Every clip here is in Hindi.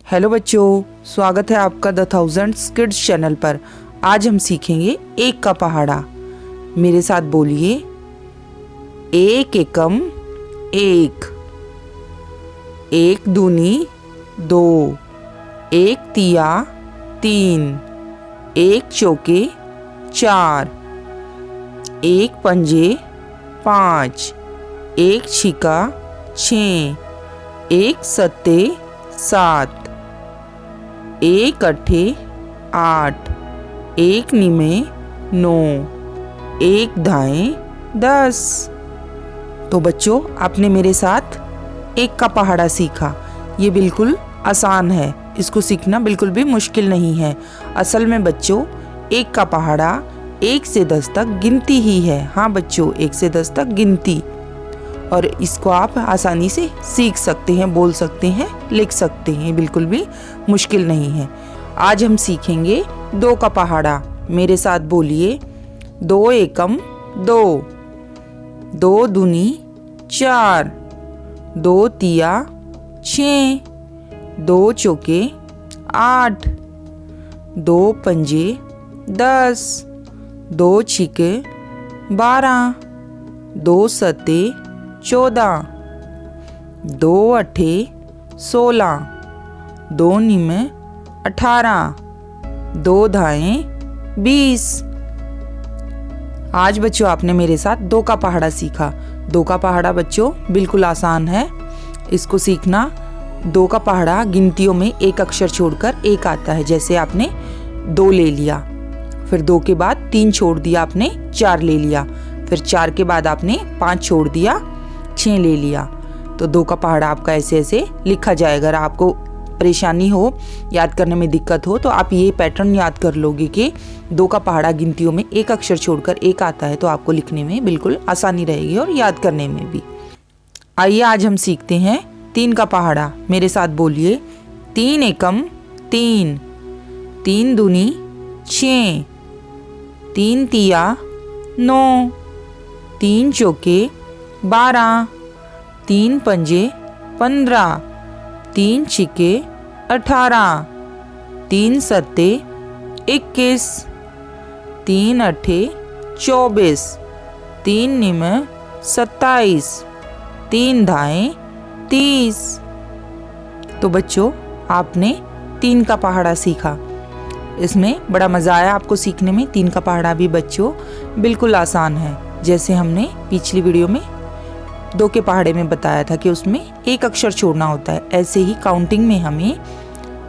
हेलो बच्चों, स्वागत है आपका द थाउजेंड्स किड्स चैनल पर। आज हम सीखेंगे एक का पहाड़ा। मेरे साथ बोलिए, एक एकम एक, एक दूनी दो, एक तिया तीन, एक चौके चार, एक पंजे पाँच, एक छिका छः, एक सत्ते सात, एक अट्ठे आठ, एक निमे नौ, एक धाएं 10। तो बच्चों, आपने मेरे साथ एक का पहाड़ा सीखा। ये बिल्कुल आसान है, इसको सीखना बिल्कुल भी मुश्किल नहीं है। असल में बच्चों, एक का पहाड़ा 1 से 10 तक गिनती ही है। हाँ बच्चों, 1 से 10 तक गिनती, और इसको आप आसानी से सीख सकते हैं, बोल सकते हैं, लिख सकते हैं, बिल्कुल भी मुश्किल नहीं है। आज हम सीखेंगे 2 का पहाड़ा। मेरे साथ बोलिए, 2 एकम 2, 2 दूनी 4, 2 तिया 6, 2 चौके 8, 2 पंजे 10, 2 छिके 12, 2 सत्ते 14, 2 अट्ठे 16, 2 निमे 18, 2 धाएं 20। आज बच्चों आपने मेरे साथ 2 का पहाड़ा सीखा। 2 का पहाड़ा बच्चों बिल्कुल आसान है। इसको सीखना, 2 का पहाड़ा गिनतियों में एक अक्षर छोड़कर एक आता है। जैसे आपने 2 ले लिया, फिर 2 के बाद 3 छोड़ दिया, आपने 4 ले लिया, फिर 4 के बाद आपने 5 छोड़ दिया, 6 ले लिया। तो 2 का पहाड़ा आपका ऐसे ऐसे लिखा जाएगा। अगर आपको परेशानी हो, याद करने में दिक्कत हो, तो आप ये पैटर्न याद कर लोगे कि 2 का पहाड़ा गिनतियों में एक अक्षर छोड़कर एक आता है, तो आपको लिखने में बिल्कुल आसानी रहेगी और याद करने में भी। आइए आज हम सीखते हैं 3 का पहाड़ा। मेरे साथ बोलिए, 3 एकम 3, 3 दूनी 6, 3 तिया 9, 3 चौके 12, 3 पंजे 15, 3 छिके 18, 3 सत्ते 21, 3 अट्ठे 24, 3 निमे 27, 3 धाएं 30। तो बच्चों, आपने 3 का पहाड़ा सीखा। इसमें बड़ा मज़ा आया आपको सीखने में। 3 का पहाड़ा भी बच्चों बिल्कुल आसान है। जैसे हमने पिछली वीडियो में 2 के पहाड़े में बताया था कि उसमें एक अक्षर छोड़ना होता है, ऐसे ही काउंटिंग में हमें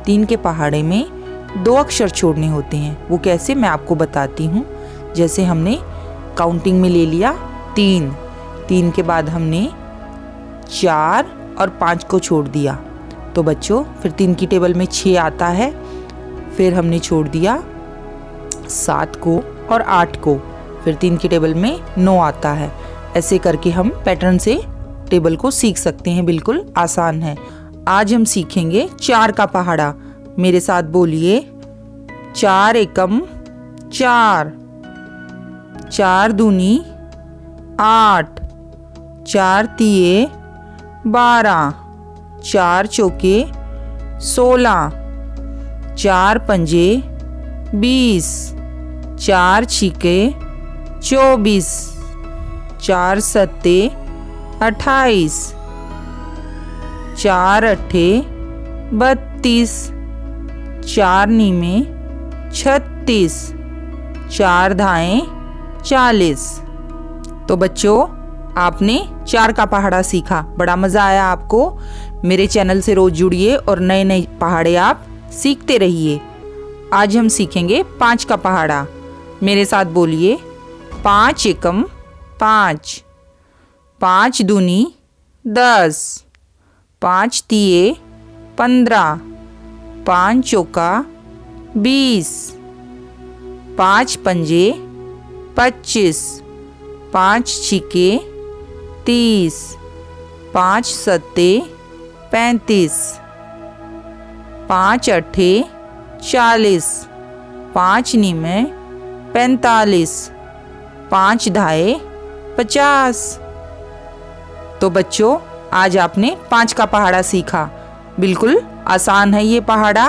3 के पहाड़े में 2 अक्षर छोड़ने होते हैं। वो कैसे, मैं आपको बताती हूँ। जैसे हमने काउंटिंग में ले लिया 3, 3 के बाद हमने 4 और 5 को छोड़ दिया, तो बच्चों फिर 3 की टेबल में 6 आता है। फिर हमने छोड़ दिया 7 को और 8 को, फिर 3 की टेबल में 9 आता है। ऐसे करके हम पैटर्न से टेबल को सीख सकते हैं, बिल्कुल आसान है। आज हम सीखेंगे 4 का पहाड़ा। मेरे साथ बोलिए, 4 एकम 4, 4 दूनी 8, 4 तिये 12, 4 चौके 16, 4 पंजे 20, 4 छिके 24, 4 सत्ते 28, 4 अट्ठे 32, 4 निमे 36, 4 धाएं 40। तो बच्चों, आपने 4 का पहाड़ा सीखा। बड़ा मज़ा आया आपको। मेरे चैनल से रोज़ जुड़िए और नए नए पहाड़े आप सीखते रहिए। आज हम सीखेंगे 5 का पहाड़ा। मेरे साथ बोलिए, 5 एकम 5, 5 दूनी 10, 5 तिये 15, 5 चौका 20, 5 पंजे 25, 5 छिके 30, 5 सत्ते 35, 5 अट्ठे 40, 5 निमे 45, 5 धाए 50। तो बच्चों, आज आपने 5 का पहाड़ा सीखा। बिल्कुल आसान है ये पहाड़ा।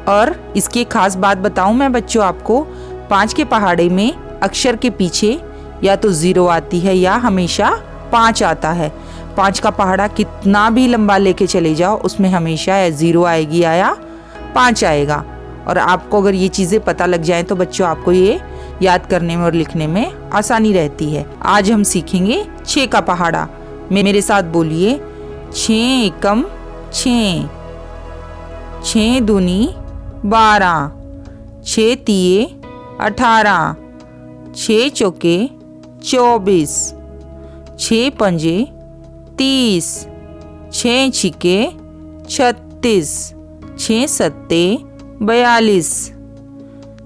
और इसकी खास बात बताऊं मैं बच्चों आपको, 5 के पहाड़े में अक्षर के पीछे या तो 0 आती है या हमेशा 5 आता है। 5 का पहाड़ा कितना भी लंबा लेके चले जाओ उसमें हमेशा या 0 आएगी या 5 आएगा। और आपको अगर ये चीज़ें पता लग जाए तो बच्चों आपको ये याद करने में और लिखने में आसानी रहती है। आज हम सीखेंगे 6 का पहाड़ा। मेरे साथ बोलिए 6 एकम 6, 6 दूनी 12, 6 तिये 18, 6 चौके 24, 6 पंजे 30, 6 छिके 36, 6 सत्ते 42,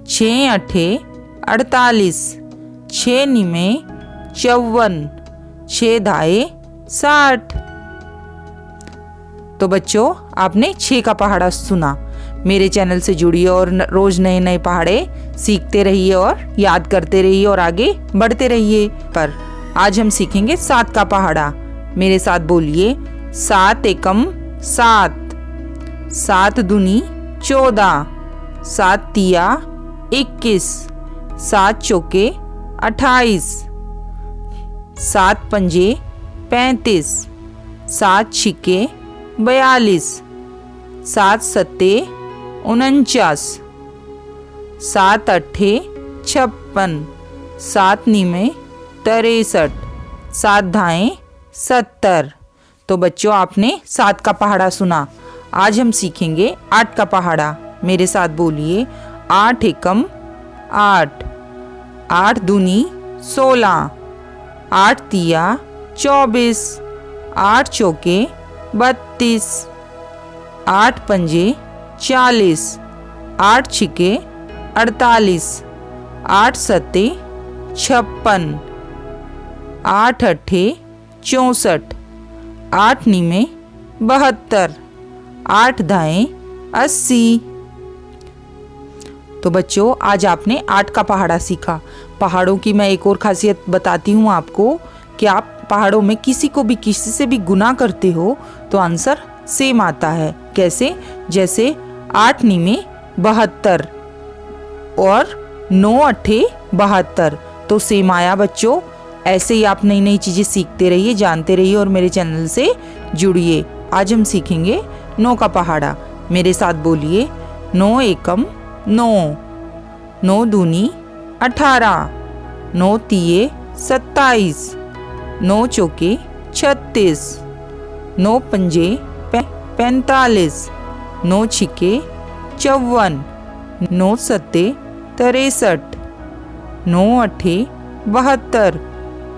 6 अठे 48, 6 निमे 54, 6 धाए 60। तो बच्चों आपने 6 का पहाड़ा सुना। मेरे चैनल से जुड़िए और रोज नए नए पहाड़े सीखते रहिए और याद करते रहिए और आगे बढ़ते रहिए। पर आज हम सीखेंगे 7 का पहाड़ा। मेरे साथ बोलिए 7 एकम 7, 7 दूनी 14, 7 तिया 21, 7 चौके 28, 7 पंजे 35, 7 छिके 42, 7 सत्ते 49, 7 अट्ठे 56, 7 नीमे 63, 7 धाएं 70। तो बच्चों आपने 7 का पहाड़ा सुना। आज हम सीखेंगे 8 का पहाड़ा। मेरे साथ बोलिए 8 एकम 8, 8 दूनी 16, 8 तिया 24, 8 चौके 32, 8 पंजे 40, 8 छिके 48, 8 सत्ते 56, 8 अट्ठे 64, 8 नीमे 72, 8 धाएं 80। तो बच्चों आज आपने 8 का पहाड़ा सीखा। पहाड़ों की मैं एक और खासियत बताती हूँ आपको कि आप पहाड़ों में किसी को भी किसी से भी गुना करते हो तो आंसर सेम आता है। कैसे? जैसे 8 नीमे 72 और 9 अट्ठे 72, तो सेम आया बच्चों। ऐसे ही आप नई नई चीज़ें सीखते रहिए, जानते रहिए और मेरे चैनल से जुड़िए। आज हम सीखेंगे 9 का पहाड़ा। मेरे साथ बोलिए 9 एकम 9, 9 दूनी 18, 9 तिये 27, 9 चौके 36, 9 पंजे 45, 9 छिके 54, 9 सत्ते 63, 9 अट्ठे 72,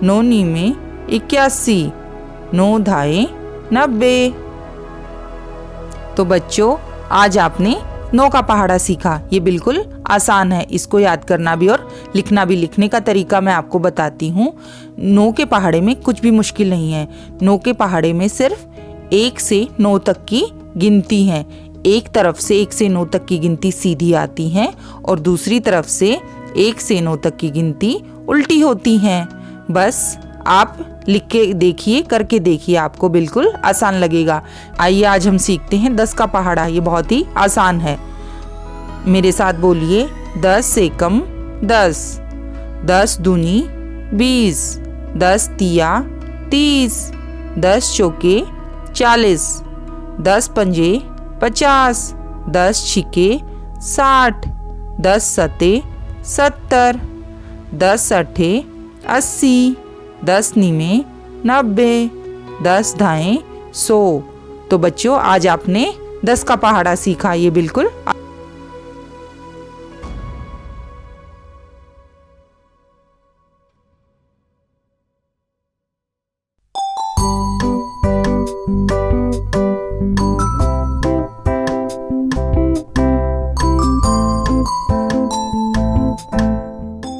9 नीमे 81, 9 धाए 90। तो बच्चों आज आपने 9 का पहाड़ा सीखा। ये बिल्कुल आसान है, इसको याद करना भी और लिखना भी। लिखने का तरीका मैं आपको बताती हूँ। 9 के पहाड़े में कुछ भी मुश्किल नहीं है। 9 के पहाड़े में सिर्फ 1 से 9 तक की गिनती है। एक तरफ से 1 से 9 तक की गिनती सीधी आती है और दूसरी तरफ से 1 से 9 तक की गिनती उल्टी होती है। बस आप लिख के देखिए, करके देखिए, आपको बिल्कुल आसान लगेगा। आइए आज हम सीखते हैं 10 का पहाड़ा। ये बहुत ही आसान है। मेरे साथ बोलिए 10 एकम 10, 10 दूनी 20, 10 तिया 30, 10 चौके 40, 10 पंजे 50, 10 छिके 60, 10 सत्ते 70, 10 अट्ठे 80, 10 नीमे 90, 10 धाएं 100। तो बच्चों आज आपने 10 का पहाड़ा सीखा। ये बिल्कुल